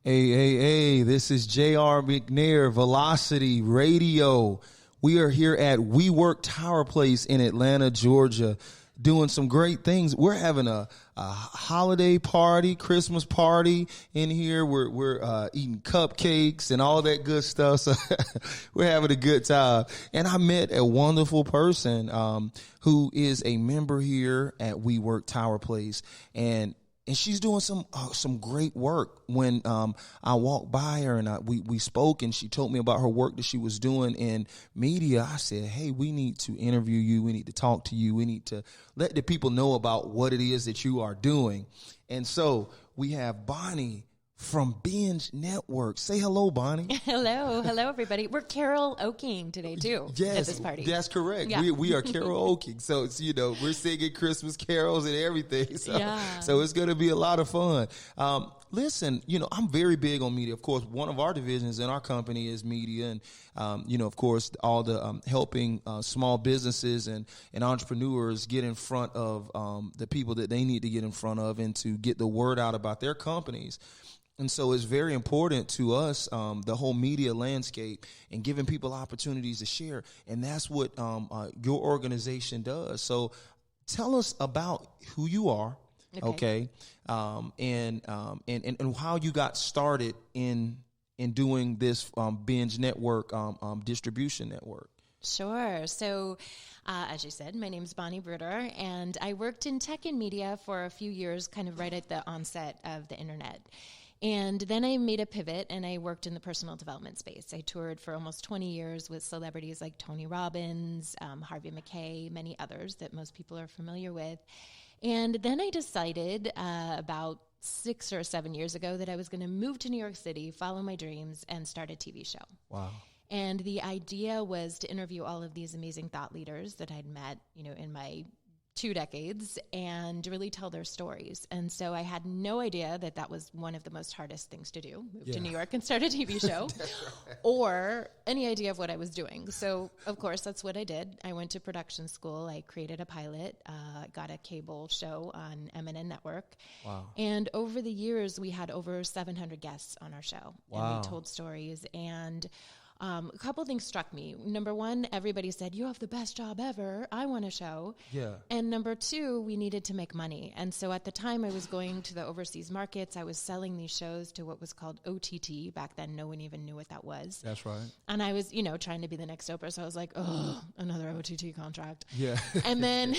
Hey, this is J.R. McNair, Velocity Radio. We are here at WeWork Tower Place in Atlanta, Georgia, doing some great things. We're having a holiday party, Christmas party in here. We're eating cupcakes and all that good stuff. So we're having a good time. And I met a wonderful person who is a member here at WeWork Tower Place, and she's doing some great work. When I walked by her and we spoke, and she told me about her work that she was doing in media, I said, hey, we need to interview you. We need to talk to you. We need to let the people know about what it is that you are doing. And so we have Bonnie from Binge Networks. Say hello, Bonnie. Hello, everybody. We're karaokeing today too at this party. That's correct. Yeah. We are karaokeing. So it's, we're singing Christmas carols and everything. So it's going to be a lot of fun. Listen, I'm very big on media. Of course, one of our divisions in our company is media, and of course, all the helping small businesses and entrepreneurs get in front of the people that they need to get in front of, and to get the word out about their companies. And so it's very important to us, the whole media landscape, and giving people opportunities to share. And that's what your organization does. So tell us about who you are, okay? And how you got started in doing this Binge Network distribution network. Sure. So, as you said, my name's Bonnie Bruderer, and I worked in tech and media for a few years, kind of right at the onset of the internet. And then I made a pivot, and I worked in the personal development space. I toured for almost 20 years with celebrities like Tony Robbins, Harvey McKay, many others that most people are familiar with. And then I decided about 6 or 7 years ago that I was going to move to New York City, follow my dreams, and start a TV show. Wow. And the idea was to interview all of these amazing thought leaders that I'd met, in my 2 decades, and really tell their stories. And so I had no idea that was one of the most hardest things to do, move to New York and start a TV show, or any idea of what I was doing. So, of course, that's what I did. I went to production school. I created a pilot, got a cable show on MNN Network. Wow. And over the years, we had over 700 guests on our show. Wow. And we told stories, and a couple things struck me. Number one, everybody said, you have the best job ever. I want a show. Yeah. And number two, we needed to make money. And so at the time I was going to the overseas markets, I was selling these shows to what was called OTT. Back then, no one even knew what that was. That's right. And I was, trying to be the next Oprah. So I was like, oh, another OTT contract. Yeah. And then,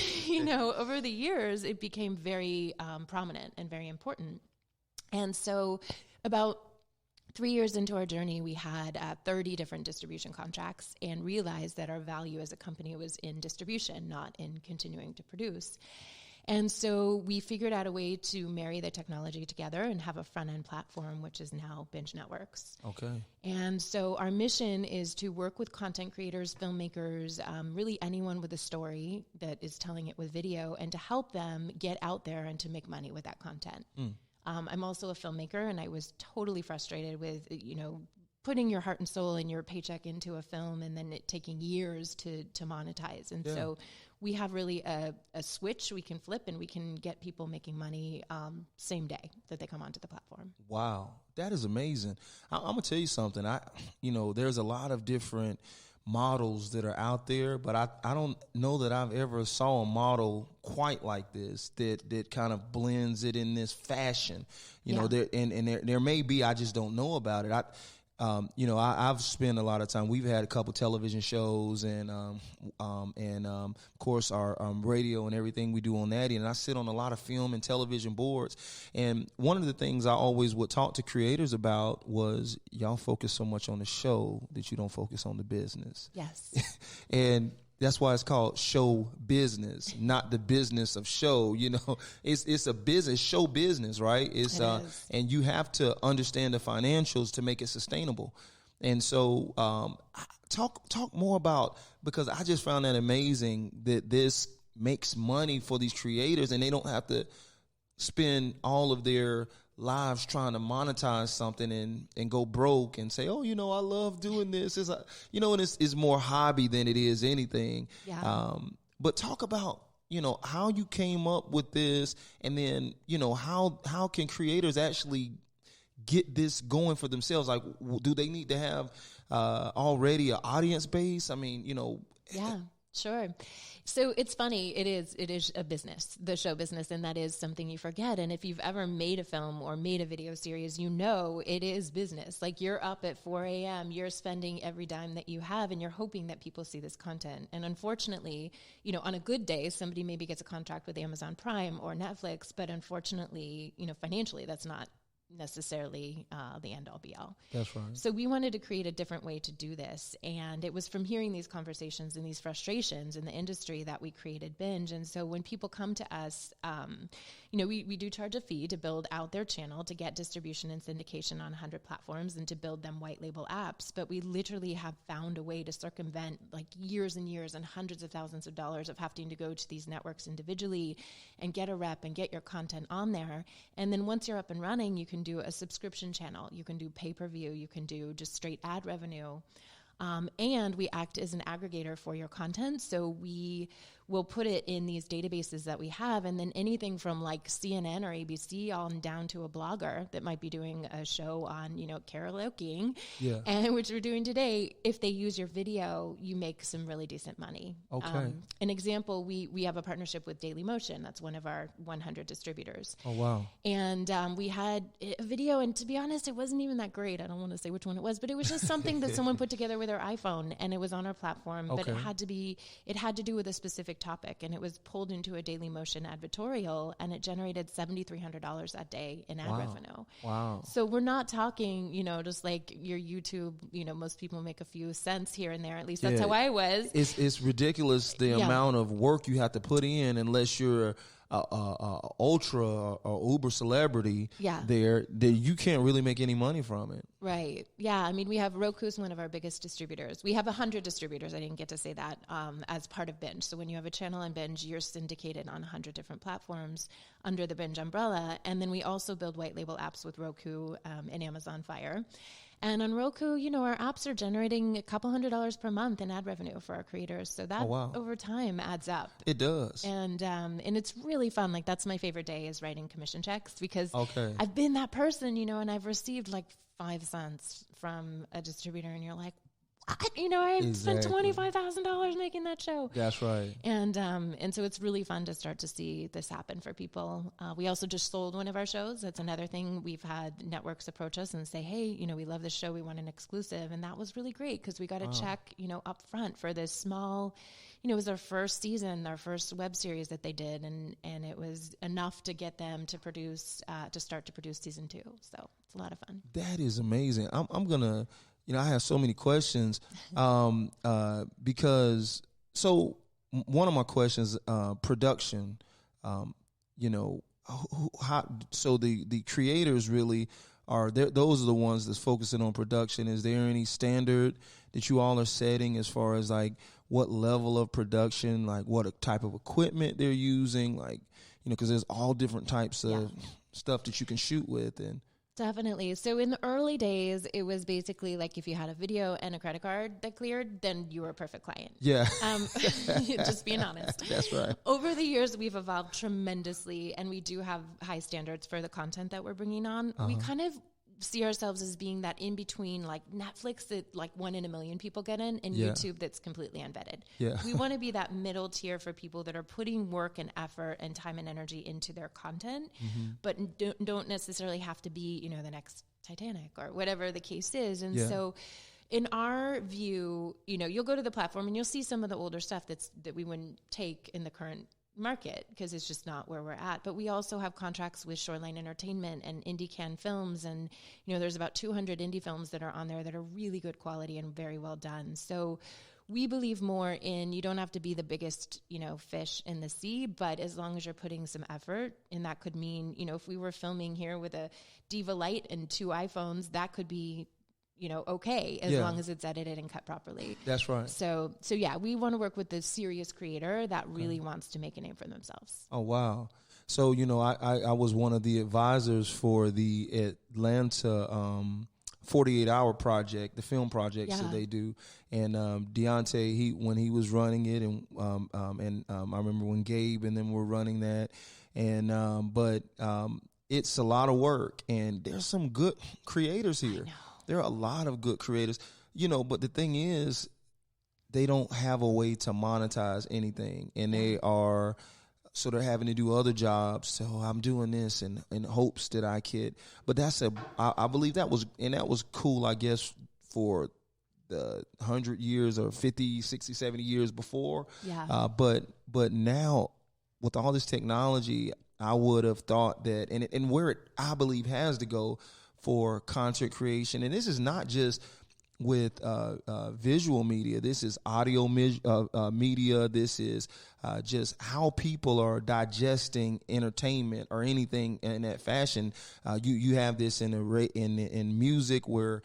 over the years, it became very prominent and very important. And so about 3 years into our journey, we had 30 different distribution contracts, and realized that our value as a company was in distribution, not in continuing to produce. And so we figured out a way to marry the technology together and have a front-end platform, which is now Binge Networks. Okay. And so our mission is to work with content creators, filmmakers, really anyone with a story that is telling it with video, and to help them get out there and to make money with that content. I'm also a filmmaker, and I was totally frustrated with, putting your heart and soul and your paycheck into a film, and then it taking years to monetize. And so we have really a switch we can flip, and we can get people making money same day that they come onto the platform. Wow. That is amazing. I'm going to tell you something. There's a lot of different models that are out there, but I don't know that I've ever saw a model quite like this that kind of blends it in this fashion. There may be, I just don't know about it. I've spent a lot of time. We've had a couple television shows, and of course our radio and everything we do on that. And I sit on a lot of film and television boards. And one of the things I always would talk to creators about was, y'all focus so much on the show that you don't focus on the business. Yes. And that's why it's called show business, not the business of show. It's a business, show business, right? It's and you have to understand the financials to make it sustainable. And so, talk more about, because I just found that amazing that this makes money for these creators, and they don't have to spend all of their lives trying to monetize something and go broke and say, oh, I love doing this. And it's more hobby than it is anything. Yeah. But talk about, how you came up with this, and then, how can creators actually get this going for themselves? Like, do they need to have already an audience base? I mean, Yeah, sure. So it's funny. It is a business, the show business, and that is something you forget. And if you've ever made a film or made a video series, it is business. Like, you're up at 4 a.m., you're spending every dime that you have, and you're hoping that people see this content. And unfortunately, on a good day, somebody maybe gets a contract with Amazon Prime or Netflix, but unfortunately, financially, that's not necessarily the end all be all. That's right. So we wanted to create a different way to do this. And it was from hearing these conversations and these frustrations in the industry that we created Binge. And so when people come to us, we do charge a fee to build out their channel, to get distribution and syndication on 100 platforms, and to build them white label apps. But we literally have found a way to circumvent like years and years and hundreds of thousands of dollars of having to go to these networks individually and get a rep and get your content on there. And then once you're up and running, you can do a subscription channel, you can do pay-per-view, you can do just straight ad revenue. And we act as an aggregator for your content. So we will put it in these databases that we have. And then anything from like CNN or ABC on down to a blogger that might be doing a show on, karaokeing, and which we're doing today. If they use your video, you make some really decent money. Okay. An example, we have a partnership with Daily Motion. That's one of our 100 distributors. Oh, wow. And we had a video, and to be honest, it wasn't even that great. I don't want to say which one it was, but it was just something that someone put together with their iPhone, and it was on our platform, but it had to do with a specific topic, and it was pulled into a Daily Motion advertorial, and it generated $7,300 that day in ad revenue. Wow. So we're not talking, just like your YouTube, most people make a few cents here and there. At least that's how I was. It's ridiculous the amount of work you have to put in, unless you're ultra or uber celebrity there, that you can't really make any money from it. Right. Yeah. I mean, we have Roku's one of our biggest distributors. We have 100 distributors. I didn't get to say that as part of Binge. So when you have a channel on Binge, you're syndicated on 100 different platforms under the Binge umbrella. And then we also build white label apps with Roku and Amazon Fire. And on Roku, our apps are generating a couple $100 per month in ad revenue for our creators. So that over time adds up. It does. And it's really fun. Like, that's my favorite day, is writing commission checks, because I've been that person, and I've received like 5 cents from a distributor, and you're like, I spent $25,000 making that show. That's right. And so it's really fun to start to see this happen for people. We also just sold one of our shows. That's another thing. We've had networks approach us and say, hey, we love this show. We want an exclusive. And that was really great, because we got a check, up front for this small, it was their first season, their first web series that they did. And it was enough to get them to produce, to start to produce season 2. So it's a lot of fun. That is amazing. I'm going to, I have so many questions because one of my questions, production, how, so the creators really are there. Those are the ones that's focusing on production. Is there any standard that you all are setting as far as like what level of production, like what type of equipment they're using, like, because there's all different types of stuff that you can shoot with. And definitely. So in the early days, it was basically like if you had a video and a credit card that cleared, then you were a perfect client. Yeah. Just being honest. That's right. Over the years, we've evolved tremendously, and we do have high standards for the content that we're bringing on. We kind of see ourselves as being that in between, like Netflix that like 1 in a million people get in, and YouTube that's completely unvetted. Yeah. We want to be that middle tier for people that are putting work and effort and time and energy into their content, but don't necessarily have to be, the next Titanic or whatever the case is. And so in our view, you'll go to the platform and you'll see some of the older stuff that we wouldn't take in the current market, because it's just not where we're at. But we also have contracts with Shoreline Entertainment and Indie Can Films, and there's about 200 indie films that are on there that are really good quality and very well done. So we believe more in, you don't have to be the biggest fish in the sea, but as long as you're putting some effort, and that could mean if we were filming here with a Diva Light and 2 iPhones, that could be okay, as long as it's edited and cut properly. That's right. So yeah, we want to work with the serious creator that really wants to make a name for themselves. Oh, wow. So, I was one of the advisors for the Atlanta 48-hour project, the film projects that they do. And Deontay, when he was running it, and I remember when Gabe and them were running that. And it's a lot of work, and there's some good creators here. I know. There are a lot of good creators, but the thing is, they don't have a way to monetize anything, and they're having to do other jobs. So I'm doing this in hopes that I could, but I believe that was cool, I guess, for the 100 years or 50, 60, 70 years before. Yeah. But now with all this technology, I would have thought that, and where it, I believe, has to go for content creation. And this is not just with visual media. This is audio media. This is just how people are digesting entertainment or anything in that fashion. You have this in music where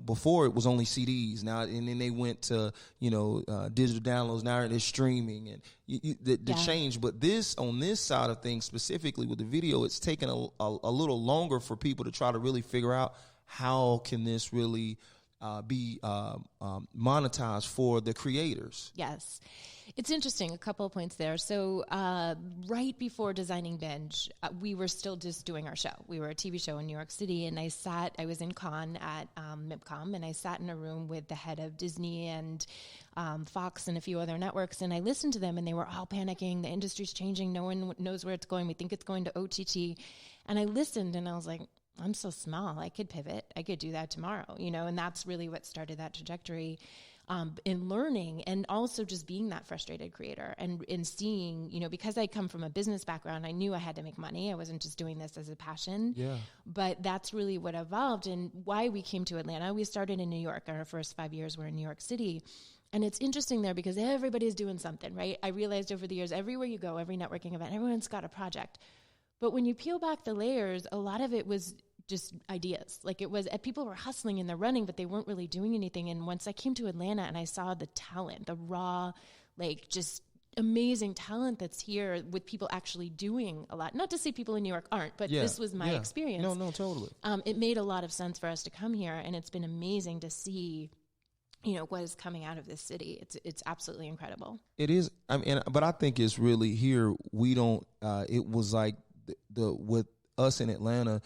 before it was only CDs. Now, and then they went to digital downloads. Now they're streaming, and the change. But on this side of things, specifically with the video, it's taken a little longer for people to try to really figure out how can this really be monetized for the creators. Yes. It's interesting, a couple of points there. So right before designing Binge, we were still just doing our show. We were a TV show in New York City, and I was in Cannes at MIPCOM, and I sat in a room with the head of Disney and Fox and a few other networks, and I listened to them, and they were all panicking. The industry's changing. No one knows where it's going. We think it's going to OTT. And I listened, and I was like, I'm so small. I could pivot. I could do that tomorrow, and that's really what started that trajectory. In learning, and also just being that frustrated creator and in seeing, because I come from a business background, I knew I had to make money. I wasn't just doing this as a passion. Yeah. But that's really what evolved, and why we came to Atlanta. We started in New York. Our first 5 years were in New York City. And it's interesting there because everybody's doing something, right? I realized over the years, everywhere you go, every networking event, everyone's got a project. But when you peel back the layers, a lot of it was just ideas. Like it was, people were hustling and they're running, but they weren't really doing anything. And once I came to Atlanta and I saw the talent, the raw, just amazing talent that's here with people actually doing a lot. Not to say people in New York aren't, but this was my experience. No, totally. It made a lot of sense for us to come here, and it's been amazing to see, what is coming out of this city. It's absolutely incredible. It is. But I think it's really here. We don't. It was like with us in Atlanta.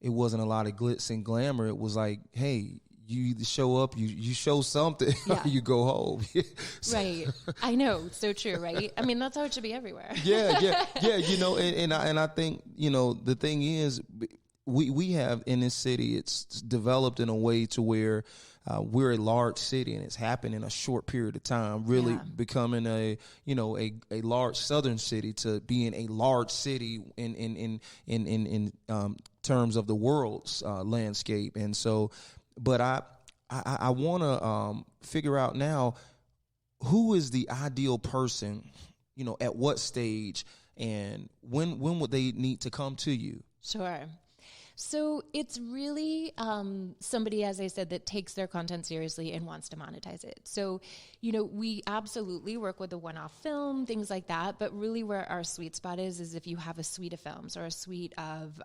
It wasn't a lot of glitz and glamour. It was like, hey, you either show up, you show something, or you go home. Right. I know. So true, right? That's how it should be everywhere. Yeah. And I think, the thing is, we have in this city, it's developed in a way to where we're a large city, and it's happened in a short period of time, really becoming a large southern city to being a large city in terms of the world's landscape. And so, but I want to figure out now, who is the ideal person, at what stage, and when would they need to come to you? Sure. So it's really somebody, as I said, that takes their content seriously and wants to monetize it. So, we absolutely work with a one-off film, things like that. But really where our sweet spot is if you have a suite of films or a suite of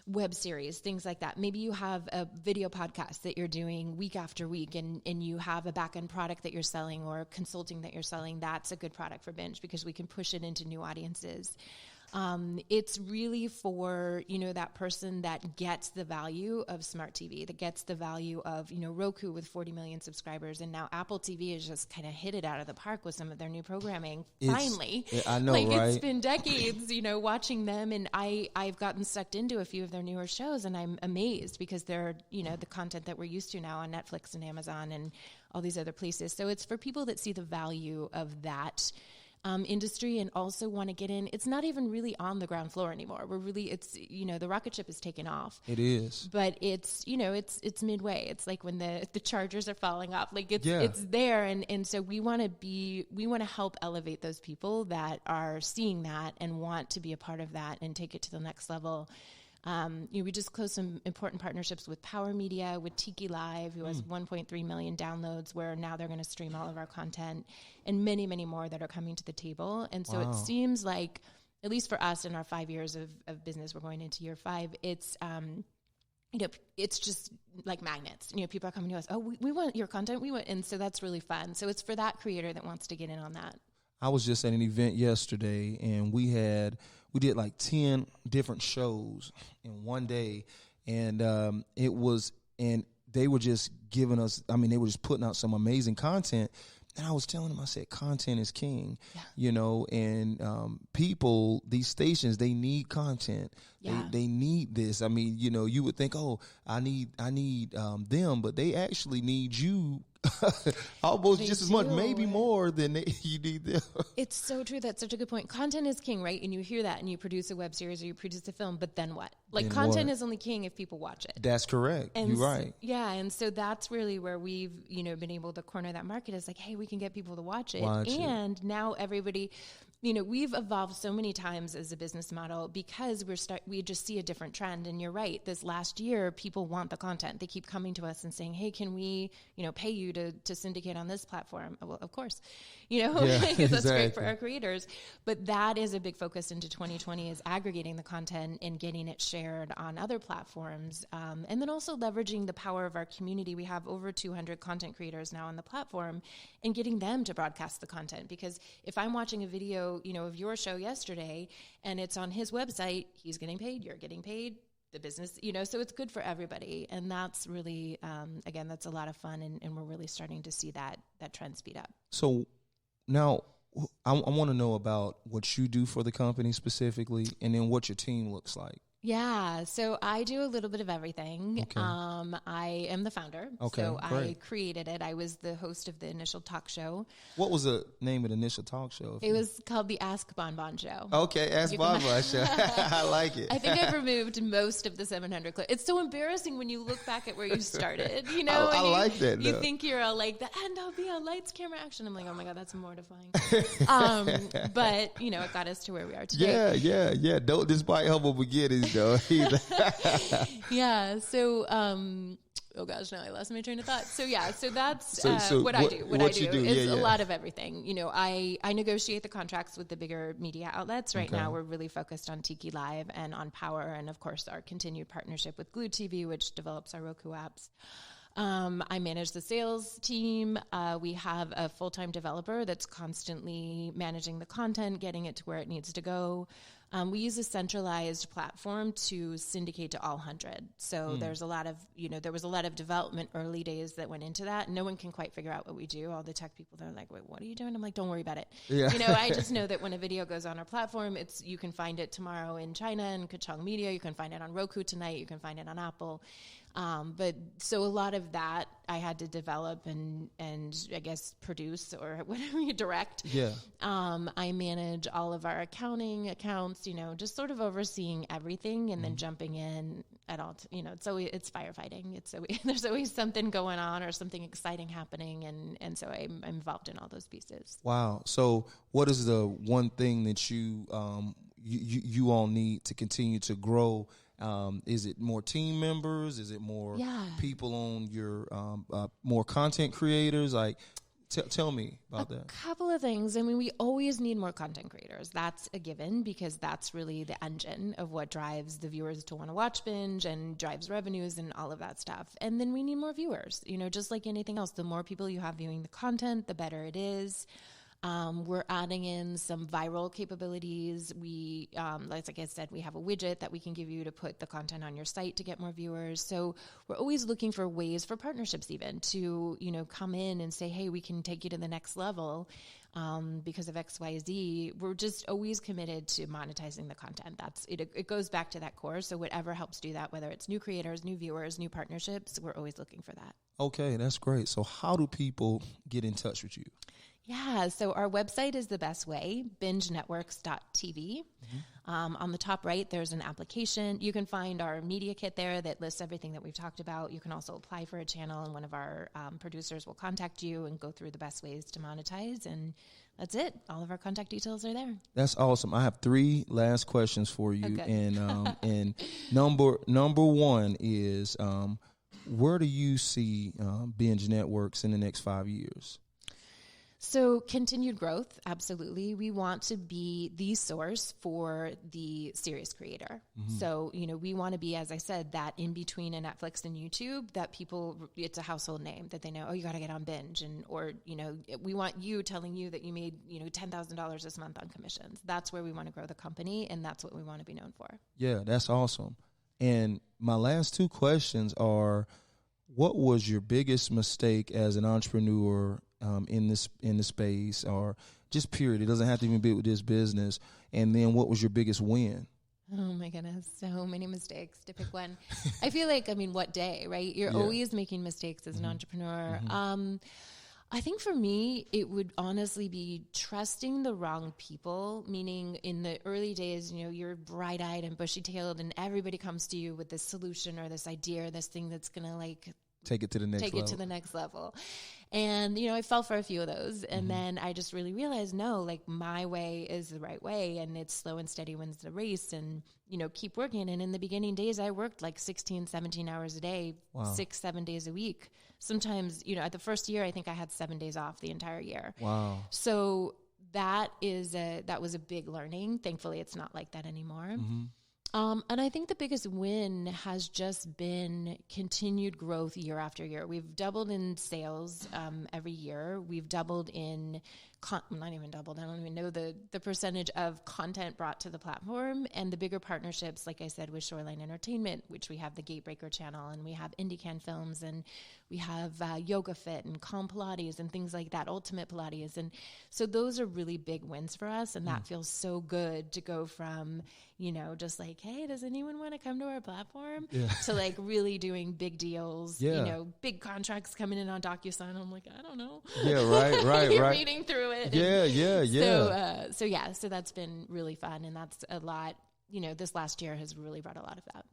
web series, things like that. Maybe you have a video podcast that you're doing week after week, and you have a back-end product that you're selling or consulting that you're selling. That's a good product for Binge because we can push it into new audiences. It's really for, that person that gets the value of smart TV, that gets the value of, Roku with 40 million subscribers. And now Apple TV has just kind of hit it out of the park with some of their new programming. Finally. I know, right? It's been decades, watching them. And I've gotten sucked into a few of their newer shows, and I'm amazed because they're, the content that we're used to now on Netflix and Amazon and all these other places. So it's for people that see the value of that industry and also want to get in. It's not even really on the ground floor anymore. It's the rocket ship is taken off. It is, but it's it's midway. It's like when the chargers are falling off. Like it's there, and so we want to help elevate those people that are seeing that and want to be a part of that and take it to the next level. We just closed some important partnerships with Power Media, with Tiki Live, who has 1.3 million downloads, where now they're going to stream all of our content, and many, many more that are coming to the table. And so it seems like, at least for us in our 5 years of business, we're going into year 5, it's it's just like magnets. People are coming to us, oh, we want your content. And so that's really fun. So it's for that creator that wants to get in on that. I was just at an event yesterday, and we we did like 10 different shows in one day, and they were just giving us, they were just putting out some amazing content. And I was telling them, I said, content is king, and people, these stations, they need content. Yeah. They need this. You would think, oh, I need them, but they actually need you almost just as much, maybe more than you need them. It's so true. That's such a good point. Content is king, right? And you hear that and you produce a web series or you produce a film, but then what? Like, content is only king if people watch it. That's correct. And you're right. Yeah. And so that's really where we've, been able to corner that market, is like, hey, we can get people to watch it. And now everybody, we've evolved so many times as a business model because we just see a different trend. And you're right. This last year, people want the content. They keep coming to us and saying, hey, can we, pay you to syndicate on this platform? Well, of course, because that's great for our creators. But that is a big focus into 2020, is aggregating the content and getting it shared on other platforms. And then also leveraging the power of our community. We have over 200 content creators now on the platform, and getting them to broadcast the content. Because if I'm watching a video, of your show yesterday and it's on his website, he's getting paid, you're getting paid, the business, so it's good for everybody. And that's really, again, that's a lot of fun. And we're really starting to see that trend speed up. So now I want to know about what you do for the company specifically, and then what your team looks like. Yeah, so I do a little bit of everything. Okay. I am the founder. Okay, so great. I created it. I was the host of the initial talk show. What was the name of the initial talk show? It was called the Ask Bonbon Show. Okay, Ask Bonbon Show. I like it. I think I've removed most of the 700 clips. It's so embarrassing when you look back at where you started. I like that. You think you're all like, the end, I'll be on lights, camera, action. I'm like, oh my God, that's mortifying. But, it got us to where we are today. Yeah. Don't despite humble beginnings, though. Yeah. So, oh gosh, now I lost my train of thought. So that's what I do. What I do is a lot of everything. I negotiate the contracts with the bigger media outlets. Right now, we're really focused on Tiki Live and on Power, and of course, our continued partnership with Glue TV, which develops our Roku apps. I manage the sales team. We have a full-time developer that's constantly managing the content, getting it to where it needs to go. We use a centralized platform to syndicate to all 100. So there's a lot of, there was a lot of development early days that went into that. No one can quite figure out what we do. All the tech people, they're like, wait, what are you doing? I'm like, don't worry about it. Yeah. I just know that when a video goes on our platform, you can find it tomorrow in China and Kachong Media. You can find it on Roku tonight. You can find it on Apple. But so a lot of that I had to develop and I guess produce, or whatever you direct. Yeah. I manage all of our accounting accounts, just sort of overseeing everything, and then jumping in at all. It's firefighting. There's always something going on or something exciting happening. And so I'm involved in all those pieces. Wow. So what is the one thing that you all need to continue to grow? Is it more team members? Is it more people on your more content creators? Like, tell me about that. A couple of things. We always need more content creators. That's a given, because that's really the engine of what drives the viewers to want to watch Binge and drives revenues and all of that stuff. And then we need more viewers. just like anything else, the more people you have viewing the content, the better it is. We're adding in some viral capabilities. We, like I said, we have a widget that we can give you to put the content on your site to get more viewers. So we're always looking for ways for partnerships, even to, come in and say, hey, we can take you to the next level. Because of XYZ, we're just always committed to monetizing the content. That's it. It goes back to that core. So whatever helps do that, whether it's new creators, new viewers, new partnerships, we're always looking for that. Okay, that's great. So how do people get in touch with you? Yeah, so our website is the best way, bingenetworks.tv. On the top right, there's an application. You can find our media kit there that lists everything that we've talked about. You can also apply for a channel, and one of our producers will contact you and go through the best ways to monetize. And that's it. All of our contact details are there. That's awesome. I have 3 last questions for you. Okay. And number one is, where do you see Binge Networks in the next 5 years? So continued growth, absolutely. We want to be the source for the serious creator. So, we want to be, as I said, that in between a Netflix and YouTube that people, it's a household name that they know, oh, you got to get on Binge. Or, we want you telling you that you made, $10,000 this month on commissions. That's where we want to grow the company. And that's what we want to be known for. Yeah, that's awesome. And my last two questions are, what was your biggest mistake as an entrepreneur in this space, or just period? It doesn't have to even be with this business. And then what was your biggest win? Oh my goodness, so many mistakes to pick one. I feel like, what day, right? You're always making mistakes as an entrepreneur. I think for me, it would honestly be trusting the wrong people, meaning in the early days, you're bright-eyed and bushy-tailed and everybody comes to you with this solution or this idea or this thing that's going to take it to the next level. And, I fell for a few of those. And then I just really realized, no, my way is the right way. And it's slow and steady wins the race, and, keep working. And in the beginning days, I worked 16, 17 hours a day, 6-7 days a week. Sometimes, at the first year, I think I had 7 days off the entire year. Wow. So that was a big learning. Thankfully, it's not like that anymore. And I think the biggest win has just been continued growth year after year. We've doubled in sales every year. We've doubled in, not even doubled, I don't even know the percentage of content brought to the platform, and the bigger partnerships, like I said, with Shoreline Entertainment, which we have the Gatebreaker channel, and we have IndieCan Films, and we have Yoga Fit and Calm Pilates and things like that, Ultimate Pilates. And so those are really big wins for us. And that feels so good to go from, just hey, does anyone want to come to our platform? To really doing big deals, big contracts coming in on DocuSign. I'm I don't know. Yeah, right. You're reading through it. Yeah. So that's been really fun. And that's a lot, this last year has really brought a lot of that.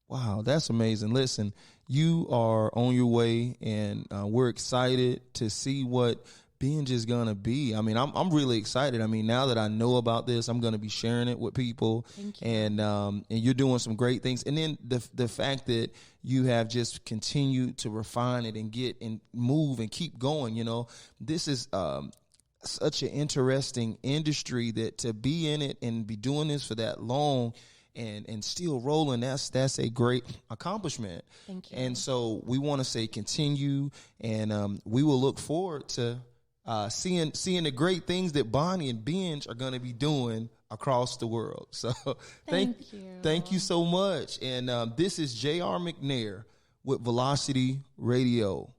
Wow, that's amazing. Listen, you are on your way, and we're excited to see what Binge is going to be. I'm really excited. Now that I know about this, I'm going to be sharing it with people. Thank you. And you're doing some great things. And then the fact that you have just continued to refine it and get and move and keep going, this is such an interesting industry, that to be in it and be doing this for that long and still rolling, that's a great accomplishment. Thank you. And so we want to say continue, and we will look forward to seeing the great things that Bonnie and Binge are going to be doing across the world. So thank you so much. And this is J.R. McNair with Velocity Radio.